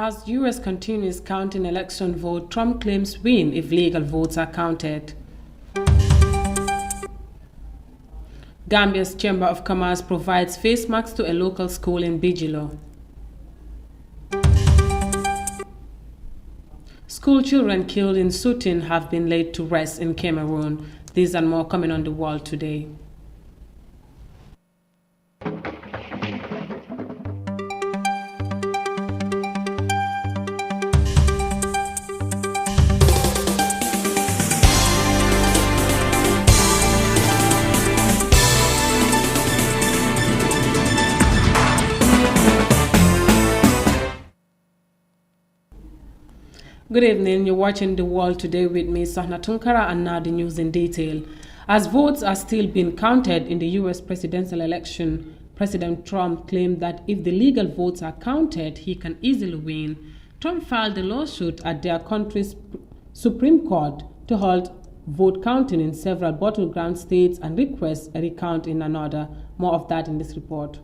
As U.S. continues counting election vote, Trump claims win if legal votes are counted. Gambia's Chamber of Commerce provides face masks to a local school in Bijilo. School children killed in shooting have been laid to rest in Cameroon. These and more coming on the wall today. Good evening, you're watching The World Today with me, Sahna Tunkara, and now the news in detail. As votes are still being counted in the U.S. presidential election, President Trump claimed that if the legal votes are counted, he can easily win. Trump filed a lawsuit at their country's Supreme Court to halt vote counting in several battleground states and request a recount in another. More of that in this report.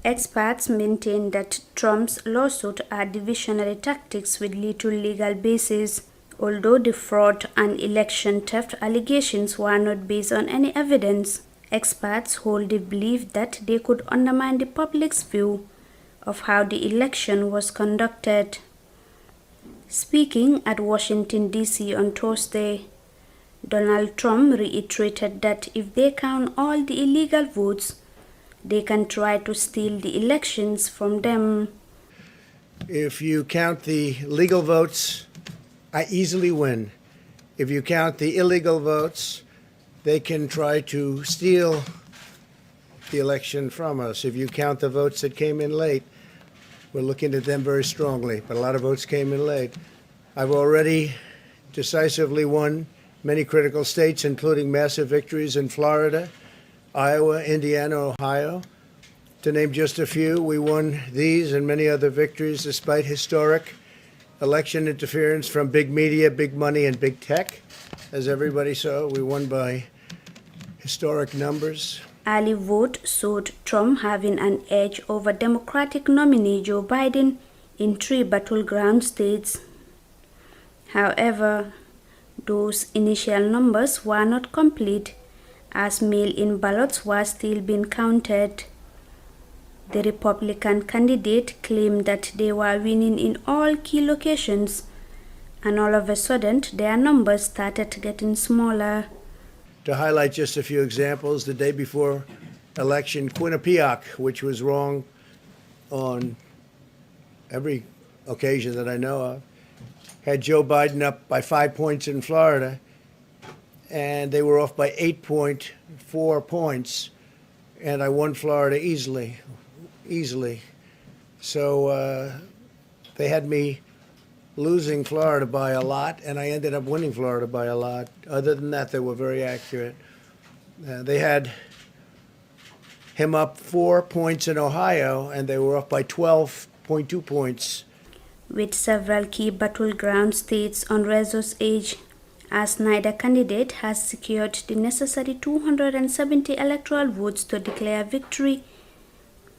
Experts maintain that Trump's lawsuit are divisionary tactics with little legal basis, although the fraud and election theft allegations were not based on any evidence. Experts hold the belief that they could undermine the public's view of how the election was conducted. Speaking at Washington, D.C. on Thursday, Donald Trump reiterated that if they count all the illegal votes, they can try to steal the elections from them. If you count the legal votes, I easily win. If you count the illegal votes, they can try to steal the election from us. If you count the votes that came in late, we're looking at them very strongly, but a lot of votes came in late. I've already decisively won many critical states, including massive victories in Florida, Iowa, Indiana, Ohio. To name just a few, we won these and many other victories despite historic election interference from big media, big money, and big tech. As everybody saw, we won by historic numbers. Early vote showed Trump having an edge over Democratic nominee Joe Biden in 3 battleground states. However, those initial numbers were not complete, as mail-in ballots were still being counted. The Republican candidate claimed that they were winning in all key locations, and all of a sudden their numbers started getting smaller. To highlight just a few examples, the day before election, Quinnipiac, which was wrong on every occasion that I know of, had Joe Biden up by 5 points in Florida, and they were off by 8.4 points, and I won Florida easily. So they had me losing Florida by a lot, and I ended up winning Florida by a lot. Other than that, they were very accurate. They had him up 4 points in Ohio, and they were up by 12.2 points. With several key battleground states on razor's edge, as neither candidate has secured the necessary 270 electoral votes to declare victory,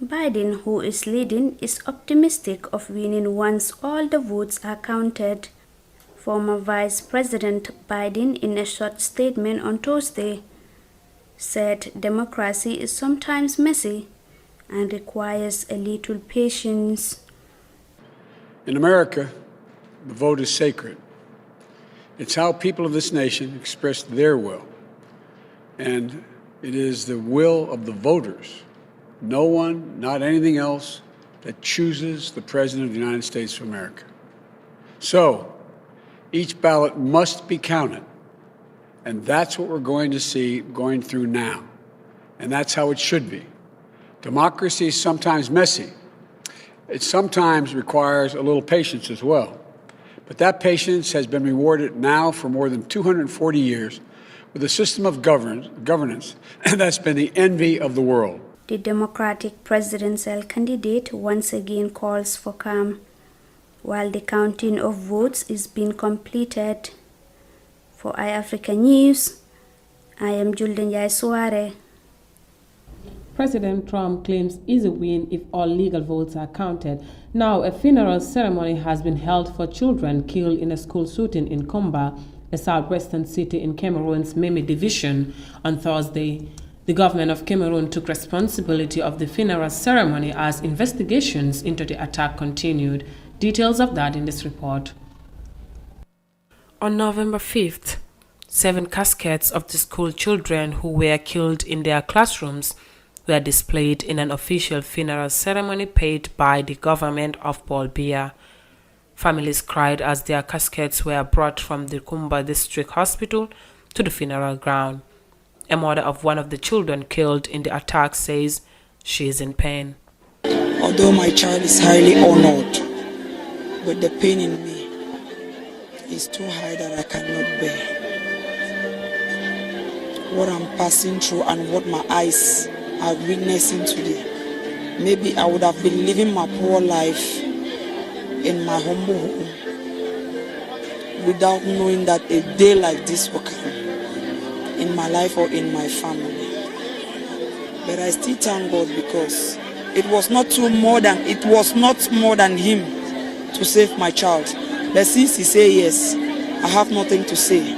Biden, who is leading, is optimistic of winning once all the votes are counted. Former Vice President Biden, in a short statement on Thursday, said democracy is sometimes messy and requires a little patience. In America, the vote is sacred. It's how people of this nation express their will. And it is the will of the voters, no one, not anything else, that chooses the President of the United States of America. So, each ballot must be counted. And that's what we're going to see going through now. And that's how it should be. Democracy is sometimes messy. It sometimes requires a little patience as well. But that patience has been rewarded now for more than 240 years with a system of governance that's been the envy of the world. The Democratic presidential candidate once again calls for calm while the counting of votes is being completed. For iAfrica News, I am Julden Yai-Suare. President Trump claims easy win if all legal votes are counted. Now, a funeral ceremony has been held for children killed in a school shooting in Kumba, a southwestern city in Cameroon's Meme division, on Thursday. The government of Cameroon took responsibility of the funeral ceremony as investigations into the attack continued. Details of that in this report. On November 5th, 7 caskets of the school children who were killed in their classrooms were displayed in an official funeral ceremony paid by the government of Paul Biya. Families cried as their caskets were brought from the Kumba District Hospital to the funeral ground. A mother of one of the children killed in the attack says she is in pain. Although my child is highly honored, but the pain in me is too high that I cannot bear. What I'm passing through and what my eyes are witnessing today, maybe I would have been living my poor life in my humble home without knowing that a day like this will come in my life or in my family. But I still thank God because it was not more than him to save my child. But since he said yes, I have nothing to say.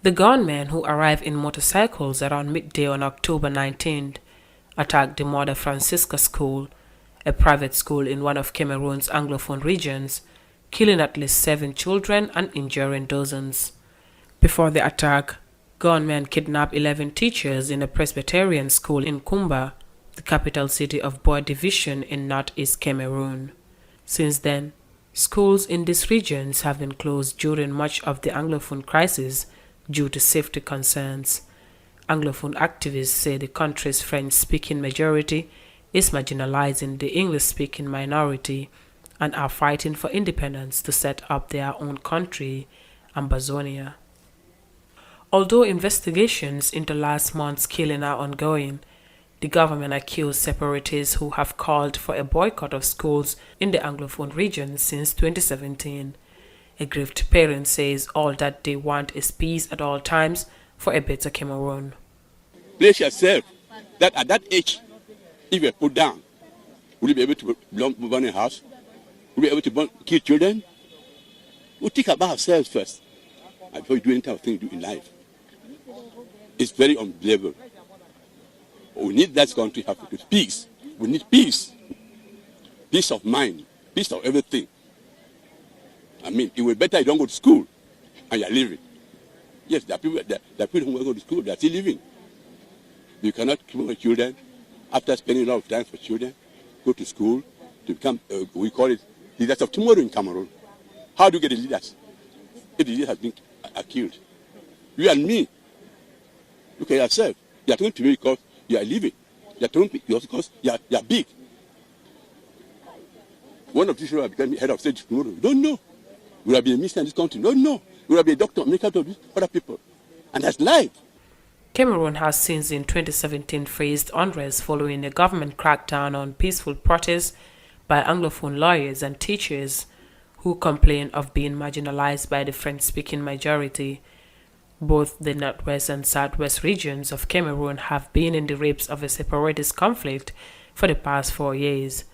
The gunmen, who arrived in motorcycles around midday on October 19th, attacked the Mother Francisca School, a private school in one of Cameroon's Anglophone regions, killing at least 7 children and injuring dozens. Before the attack, gunmen kidnapped 11 teachers in a Presbyterian school in Kumba, the capital city of Boer Division in northeast Cameroon. Since then, schools in these regions have been closed during much of the Anglophone crisis due to safety concerns. Anglophone activists say the country's French-speaking majority is marginalizing the English-speaking minority and are fighting for independence to set up their own country, Ambazonia. Although investigations into last month's killing are ongoing, the government accused separatists who have called for a boycott of schools in the Anglophone region since 2017. A grieved parent says all that they want is peace at all times for a better Cameroon. Place yourself that at that age, if you're put down, will you be able to burn a house? Will you be able to kill children? We'll think about ourselves first before you do any kind of thing you do in life. It's very unbelievable. We need that country to have peace. We need peace. Peace of mind, peace of everything. I mean, it would be better you don't go to school and you're living. Yes, there are people who go to school, they're still living. You cannot keep your children, after spending a lot of time for children, go to school to become, we call it, leaders of tomorrow in Cameroon. How do you get the leaders? If the leaders have been killed. You and me, look at yourself. You are talking to me because you are living. You are talking to me because you are big. One of these people will become head of state tomorrow. You don't know. Will I be a minister in this country? No, no. Will I be a doctor, make out of these other people? And that's life. Cameroon has since in 2017 faced unrest following a government crackdown on peaceful protests by Anglophone lawyers and teachers who complain of being marginalized by the French-speaking majority. Both the northwest and southwest regions of Cameroon have been in the grips of a separatist conflict for the past 4 years.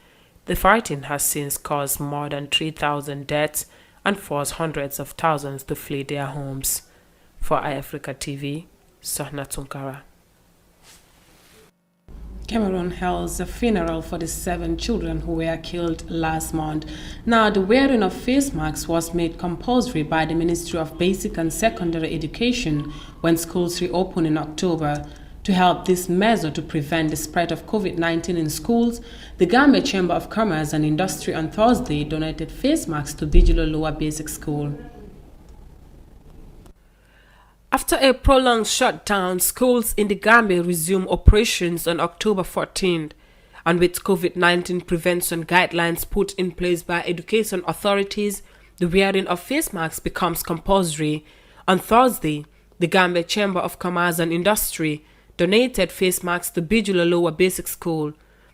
The fighting has since caused more than 3,000 deaths and forced hundreds of thousands to flee their homes. For iAfrica TV, Sohna Tunkara. Cameroon held a funeral for the 7 children who were killed last month. Now, the wearing of face masks was made compulsory by the Ministry of Basic and Secondary Education when schools reopened in October. To help this measure to prevent the spread of COVID-19 in schools, the Gambia Chamber of Commerce and Industry on Thursday donated face masks to Bijilo Lower Basic School. After a prolonged shutdown, schools in the Gambia resumed operations on October 14th, and with COVID-19 prevention guidelines put in place by education authorities, the wearing of face masks becomes compulsory. On Thursday, the Gambia Chamber of Commerce and Industry donated face masks to Bijilo Lower Basic School.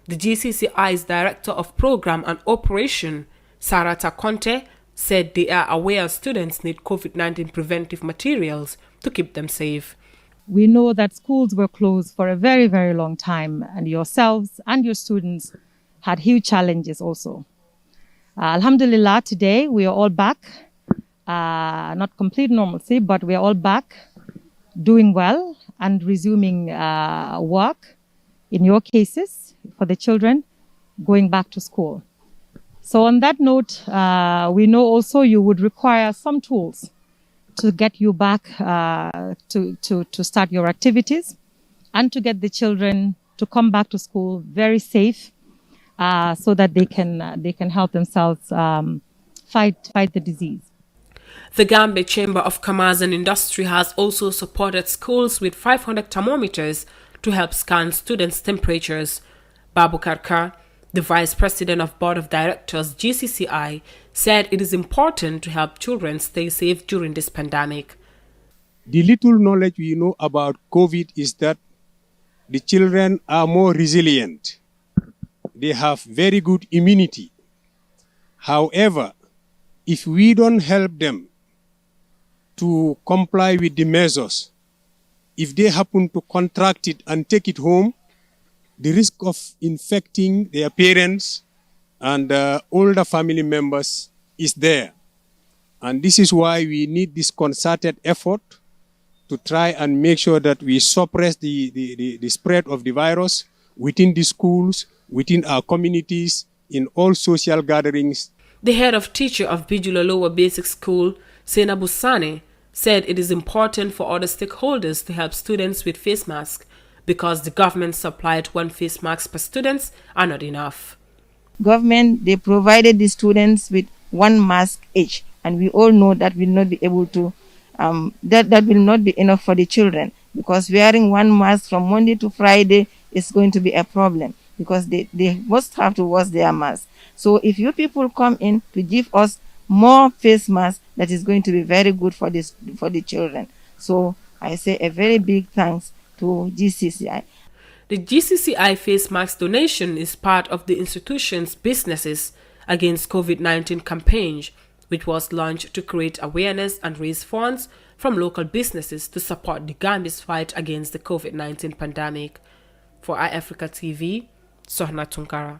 The GCCI's Director of Program and Operation, Sarata Conte, said they are aware students need COVID-19 preventive materials to keep them safe. We know that schools were closed for a very, very long time, and yourselves and your students had huge challenges also. Alhamdulillah, today we are all back. Not complete normalcy, but we are all back doing well and resuming work, in your cases, for the children, going back to school. So on that note, we know also you would require some tools to get you back to start your activities and to get the children to come back to school very safe, so that they can help themselves fight the disease. The Gambia Chamber of Commerce and Industry has also supported schools with 500 thermometers to help scan students' temperatures. Babu Karkar, the Vice President of Board of Directors GCCI, said it is important to help children stay safe during this pandemic. The little knowledge we know about COVID is that the children are more resilient. They have very good immunity. However, if we don't help them to comply with the measures, if they happen to contract it and take it home, the risk of infecting their parents and older family members is there. And this is why we need this concerted effort to try and make sure that we suppress the spread of the virus within the schools, within our communities, in all social gatherings. The head of teacher of Bijula Lower Basic School, Sena Busane, said it is important for other stakeholders to help students with face masks because the government supplied one face mask per student are not enough. Government, they provided the students with one mask each, and we all know that will not be able to, that will not be enough for the children, because wearing one mask from Monday to Friday is going to be a problem, because they must have to wash their mask. So if you people come in to give us more face masks, that is going to be very good for the children. So I say a very big thanks to GCCI. The GCCI face mask donation is part of the institution's Businesses Against COVID-19 campaign, which was launched to create awareness and raise funds from local businesses to support the Gambia's fight against the COVID-19 pandemic. For iAfrica TV, Sohna Tunkara.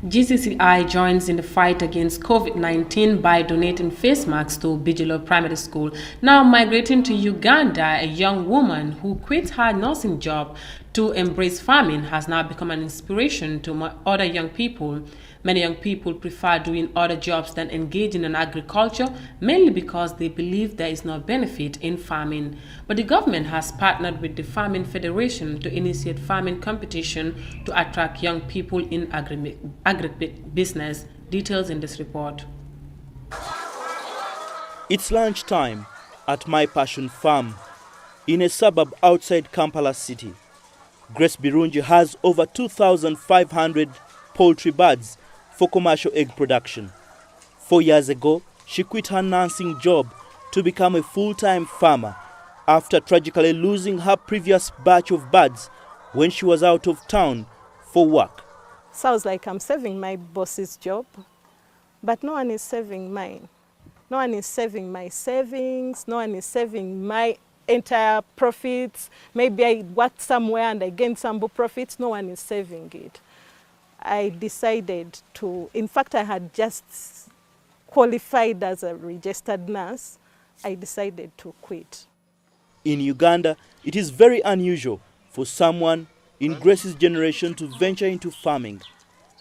GCCI joins in the fight against COVID-19 by donating face masks to Bijilo Primary School. Now migrating to Uganda, a young woman who quit her nursing job to embrace farming has now become an inspiration to other young people. Many young people prefer doing other jobs than engaging in agriculture, mainly because they believe there is no benefit in farming. But the government has partnered with the Farming Federation to initiate farming competition to attract young people in agribusiness. Details in this report. It's lunchtime at My Passion Farm in a suburb outside Kampala city. Grace Birungi has over 2,500 poultry birds for commercial egg production. 4 years ago, she quit her nursing job to become a full-time farmer after tragically losing her previous batch of birds when she was out of town for work. Sounds like I'm saving my boss's job, but no one is saving mine. No one is saving my savings, no one is saving my entire profits. Maybe I worked somewhere and I gained some profits, no one is saving it. I decided to, in fact, I had just qualified as a registered nurse. I decided to quit. In Uganda, it is very unusual for someone in Grace's generation to venture into farming.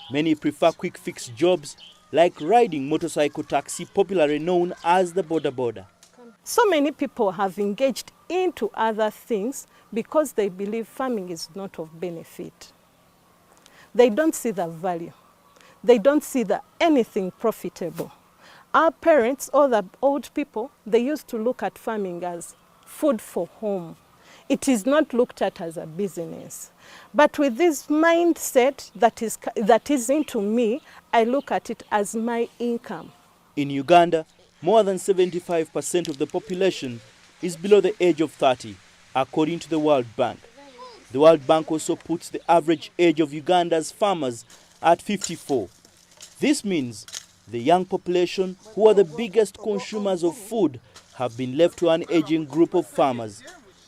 Many prefer quick fix jobs like riding motorcycle taxi, popularly known as the boda boda. So many people have engaged into other things because they believe farming is not of benefit. They don't see the value. They don't see anything profitable. Our parents, or the old people, they used to look at farming as food for home. It is not looked at as a business. But with this mindset that is into me, I look at it as my income. In Uganda, more than 75% of the population is below the age of 30, according to the World Bank. The World Bank also puts the average age of Uganda's farmers at 54. This means the young population, who are the biggest consumers of food, have been left to an aging group of farmers,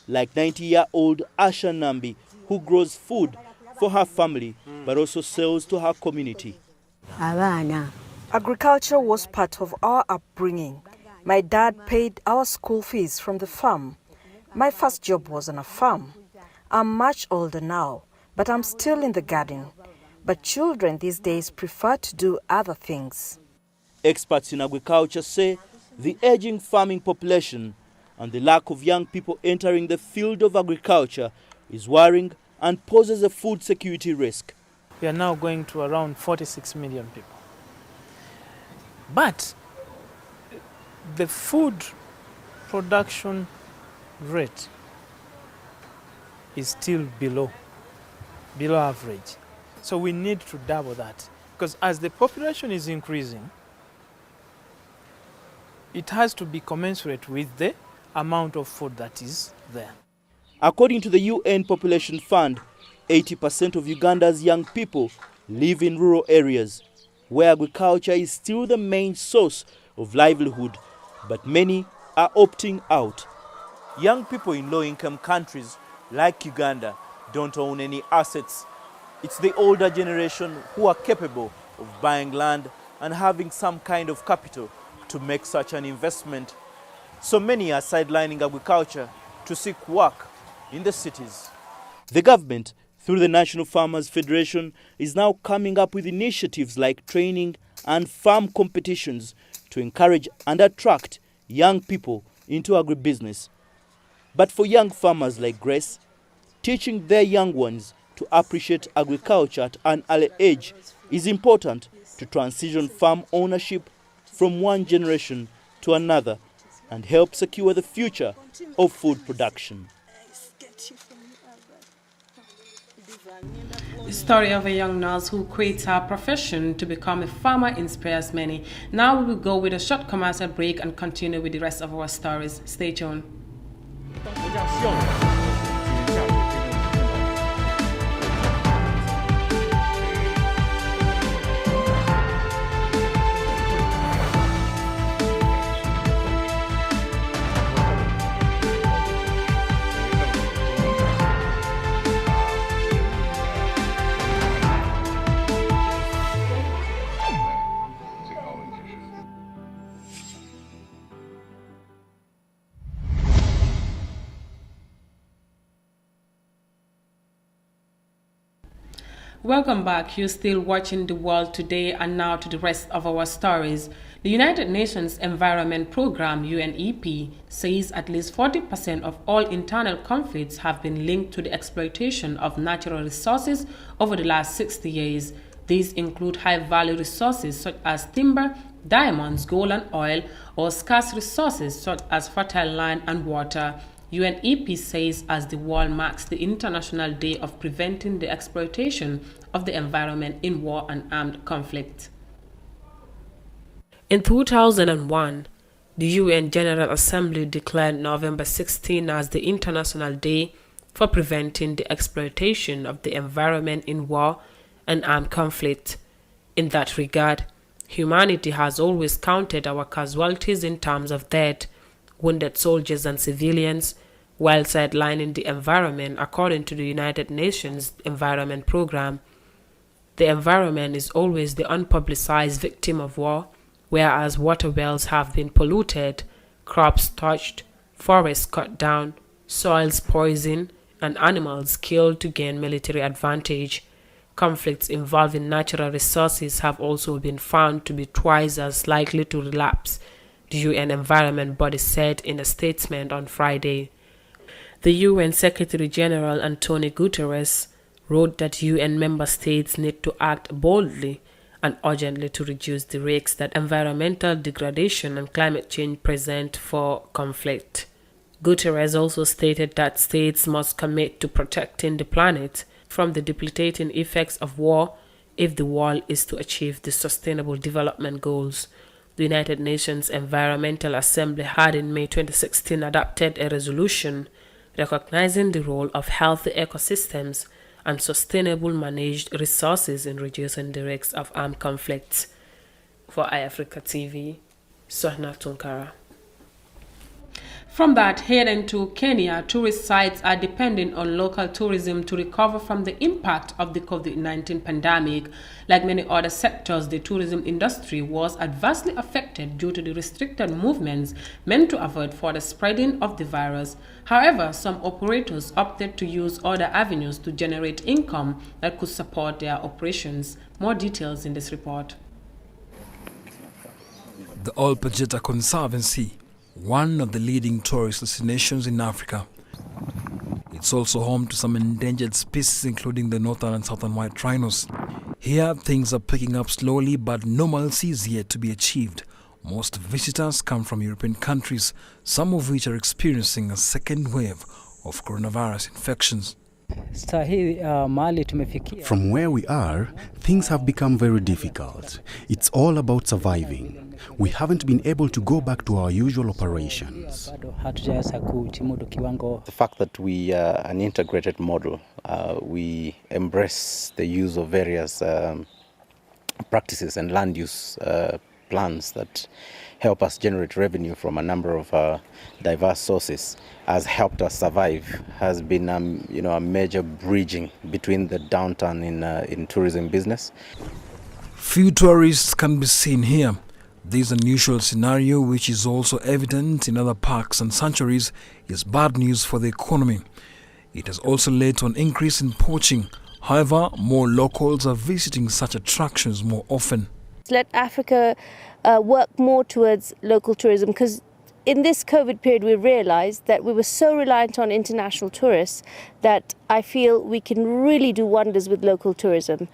like 90-year-old Asha Nambi, who grows food for her family, but also sells to her community. Agriculture was part of our upbringing. My dad paid our school fees from the farm. My first job was on a farm. I'm much older now, but I'm still in the garden. But children these days prefer to do other things. Experts in agriculture say the aging farming population and the lack of young people entering the field of agriculture is worrying and poses a food security risk. We are now going to around 46 million people. But the food production rate is still below average. So we need to double that, because as the population is increasing, it has to be commensurate with the amount of food that is there. According to the UN Population Fund, 80% of Uganda's young people live in rural areas, where agriculture is still the main source of livelihood, but many are opting out. Young people in low-income countries like Uganda don't own any assets. It's the older generation who are capable of buying land and having some kind of capital to make such an investment. So many are sidelining agriculture to seek work in the cities. The government, through the National Farmers Federation, is now coming up with initiatives like training and farm competitions to encourage and attract young people into agribusiness. But for young farmers like Grace, teaching their young ones to appreciate agriculture at an early age is important to transition farm ownership from one generation to another and help secure the future of food production. The story of a young nurse who quits her profession to become a farmer inspires many. Now we will go with a short commercial break and continue with the rest of our stories. Stay tuned. Welcome back. You're still watching The World Today, and now to the rest of our stories. The United Nations Environment Programme, UNEP, says at least 40% of all internal conflicts have been linked to the exploitation of natural resources over the last 60 years. These include high-value resources such as timber, diamonds, gold and oil, or scarce resources such as fertile land and water. UNEP says as the world marks the International Day of Preventing the Exploitation of the Environment in War and Armed Conflict. In 2001, the UN General Assembly declared November 16 as the International Day for Preventing the Exploitation of the Environment in War and Armed Conflict. In that regard, humanity has always counted our casualties in terms of dead, wounded soldiers and civilians, while sidelining the environment according to the United Nations Environment Programme. The environment is always the unpublicized victim of war, whereas water wells have been polluted, crops touched, forests cut down, soils poisoned, and animals killed to gain military advantage. Conflicts involving natural resources have also been found to be twice as likely to relapse, the UN Environment Body said in a statement on Friday. The UN Secretary-General Antonio Guterres wrote that UN member states need to act boldly and urgently to reduce the risks that environmental degradation and climate change present for conflict. Guterres also stated that states must commit to protecting the planet from the debilitating effects of war if the world is to achieve the Sustainable Development Goals. The United Nations Environmental Assembly had in May 2016 adopted a resolution recognizing the role of healthy ecosystems and sustainable managed resources in reducing the risks of armed conflicts. For iAfrica TV, Sohna Tunkara. From that, heading to Kenya, tourist sites are depending on local tourism to recover from the impact of the COVID-19 pandemic. Like many other sectors, the tourism industry was adversely affected due to the restricted movements meant to avoid further spreading of the virus. However, some operators opted to use other avenues to generate income that could support their operations. More details in this report. The Olpejeta Conservancy, one of the leading tourist destinations in Africa. It's also home to some endangered species, including the northern and southern white rhinos. Here, things are picking up slowly, but normalcy is yet to be achieved. Most visitors come from European countries, some of which are experiencing a second wave of coronavirus infections. From where we are, things have become very difficult. It's all about surviving. We haven't been able to go back to our usual operations. The fact that we are an integrated model, we embrace the use of various practices and land use plans that help us generate revenue from a number of diverse sources, has helped us survive, has been a major bridging between the downturn in tourism business. Few tourists can be seen here. This unusual scenario, which is also evident in other parks and sanctuaries, is bad news for the economy. It has also led to an increase in poaching. However, more locals are visiting such attractions more often. Let Africa work more towards local tourism, because in this COVID period we realized that we were so reliant on international tourists that I feel we can really do wonders with local tourism.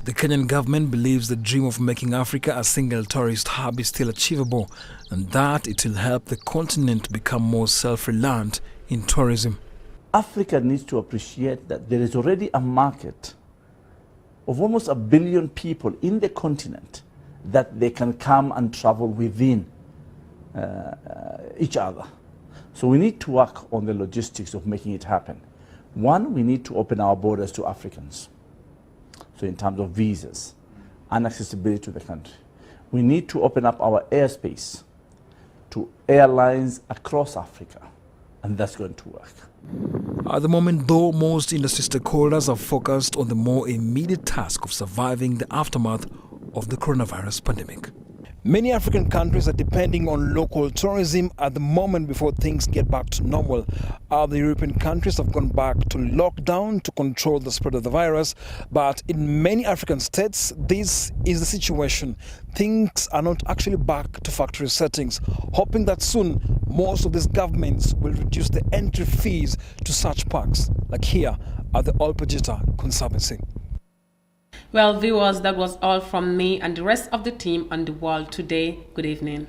The Kenyan government believes the dream of making Africa a single tourist hub is still achievable, and that it will help the continent become more self-reliant in tourism. Africa needs to appreciate that there is already a market of almost 1 billion people in the continent that they can come and travel within each other. So we need to work on the logistics of making it happen. One, we need to open our borders to Africans. So in terms of visas and accessibility to the country. We need to open up our airspace to airlines across Africa, and that's going to work. At the moment, though, most industry stakeholders are focused on the more immediate task of surviving the aftermath of the coronavirus pandemic. Many African countries are depending on local tourism at the moment before things get back to normal. Other European countries have gone back to lockdown to control the spread of the virus, but in many African states, this is the situation. Things are not actually back to factory settings, hoping that soon most of these governments will reduce the entry fees to such parks, like here at the Olpejeta Conservancy. Well, viewers, that was all from me and the rest of the team on The World Today. Good evening.